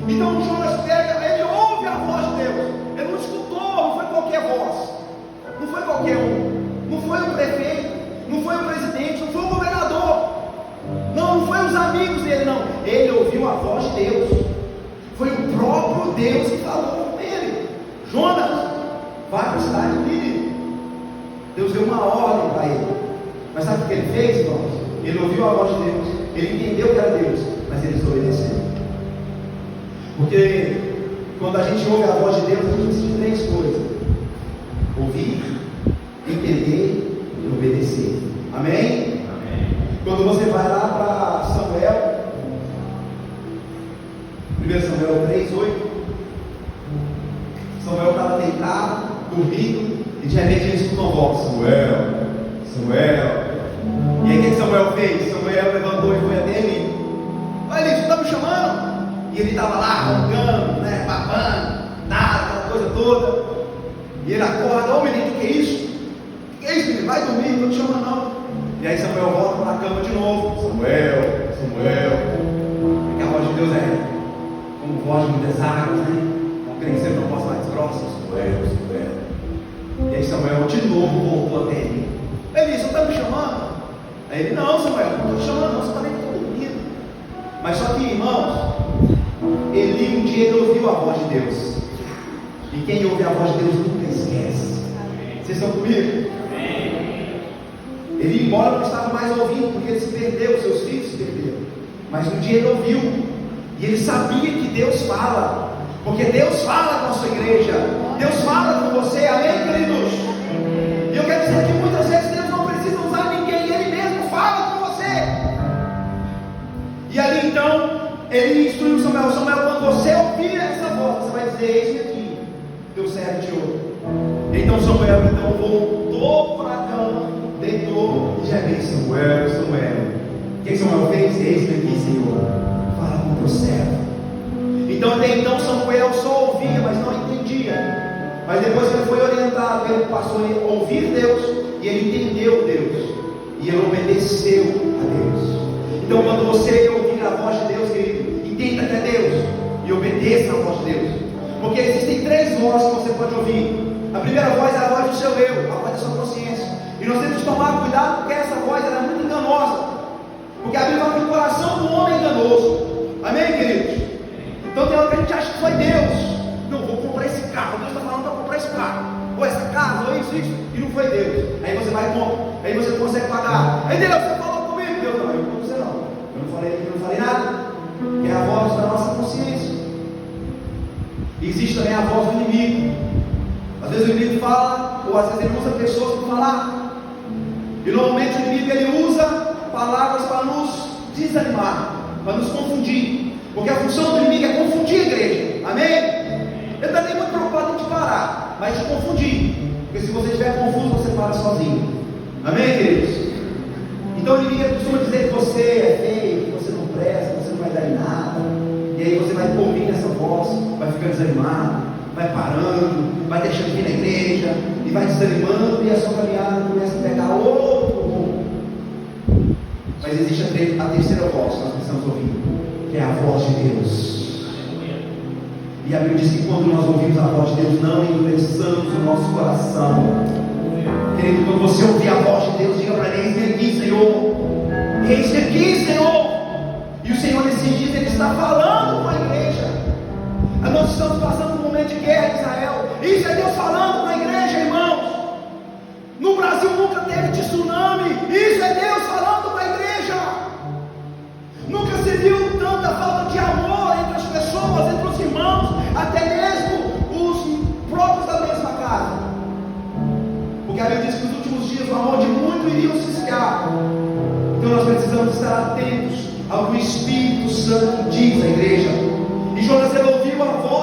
Então Jonas pega, ele ouve a voz de Deus. Ele não escutou, não foi qualquer voz, não foi qualquer um, não foi o prefeito, não foi o presidente, não foi o governador, não foi os amigos dele, não. Ele ouviu a voz de Deus. Foi o próprio Deus que falou com ele: Jonas, vai para a cidade de Nínive. Deus deu uma ordem para ele. Mas sabe o que ele fez, irmãos? Ele ouviu a voz de Deus, ele entendeu que era Deus, mas ele desobedeceu. Porque quando a gente ouve a voz de Deus, a gente precisa de três coisas: ouvir, entender e obedecer. Amém? Amém. Quando você vai lá para Samuel, 1 Samuel 3:8, Samuel estava deitado, dormindo, e de repente ele escutou uma voz: Samuel, Samuel. E aí o que Samuel fez? Samuel levantou e foi até ele. Olha, você está me chamando? E ele estava lá roncando, né, babando, nada, aquela coisa toda. E ele acorda: ô menino, o que é isso? O que é isso, menino? Vai dormir, não te chama não. E aí Samuel volta para a cama de novo: Samuel, Samuel. Porque a voz de Deus é como voz de muitas águas, né? Não tem sempre uma voz mais grossa: Samuel, Samuel. E aí Samuel de novo voltou até ele: Eli, você está me chamando? Aí ele: não, Samuel, não estou te chamando, não, você está nem dormindo. Mas só que, irmãos, Eli um dia ele ouviu a voz de Deus. E quem ouve a voz de Deus nunca esquece. Vocês estão comigo? Ele, embora não estava mais ouvindo, porque ele se perdeu, seus filhos se perderam. Mas um dia ele ouviu. E ele sabia que Deus fala. Porque Deus fala com a sua igreja. Deus fala com você, amém, queridos? E eu quero dizer que muitas vezes Deus não precisa usar ninguém, Ele mesmo fala com você. E ali então, Ele instruiu Samuel: Samuel, quando você ouvir essa voz, você vai dizer: eis-me aqui, teu servo te ouve. Então Samuel voltou para a cama, deitou e já disse: Samuel, Samuel. O que Samuel fez? Eis-me aqui, Senhor, fala com teu servo. Então até então Samuel só ouvia, mas não entendia. Mas depois que ele foi orientado, ele passou a ouvir Deus, e ele entendeu Deus, e ele obedeceu a Deus. Então quando você ouvir a voz de Deus, querido, entenda que é Deus, e obedeça a voz de Deus. Porque existem três vozes que você pode ouvir. A primeira voz é a voz do seu eu, a voz da sua consciência. E nós temos que tomar cuidado, porque essa voz ela é muito enganosa. Porque a Bíblia fala que o coração do homem é enganoso. Amém, queridos? Então tem hora que a gente acha que foi Deus. Não, vou comprar esse carro, Deus está falando para comprar esse carro, ou essa casa, ou isso, e não foi Deus. Aí você vai e compra, aí você não consegue pagar. Aí Deus, você falou comigo. Deus: não, eu não você não. Eu não falei nada. Que é a voz da nossa consciência. Existe também a voz do inimigo. Às vezes o inimigo fala, ou às vezes ele usa pessoas para falar. E normalmente o inimigo ele usa palavras para nos desanimar, para nos confundir. Porque a função do inimigo é confundir a igreja. Amém? Ele está nem muito preocupado em te parar, mas te confundir. Porque se você estiver confuso, você para sozinho. Amém, queridos? Então o inimigo costuma dizer que você é feio, que você não presta, que você não vai dar em nada. E aí você vai ouvindo essa voz, vai ficando desanimado, vai parando, vai deixando de ir na igreja, e vai desanimando, e a sua caminhada começa a pegar outro rumo. Mas existe a terceira voz que nós precisamos ouvir, que é a voz de Deus. E a Bíblia diz que quando nós ouvimos a voz de Deus, não endureçamos o nosso coração. Querido, quando você ouvir a voz de Deus, diga para ele: eis-me aqui, Senhor. Eis-me aqui, Senhor. E o Senhor nesses dias Ele está falando com a igreja. Nós estamos passando por um momento de guerra em Israel. Isso é Deus falando com a igreja, irmãos. No Brasil nunca teve tsunami. Isso é Deus falando com a igreja. Nunca se viu tanta falta de amor entre as pessoas, entre os irmãos, até mesmo os próprios da mesma casa. Porque a Bíblia diz que nos últimos dias o amor de muito iria se esfriar. Então nós precisamos estar atentos ao que o Espírito Santo diz à igreja. E Jonas ele ouviu a voz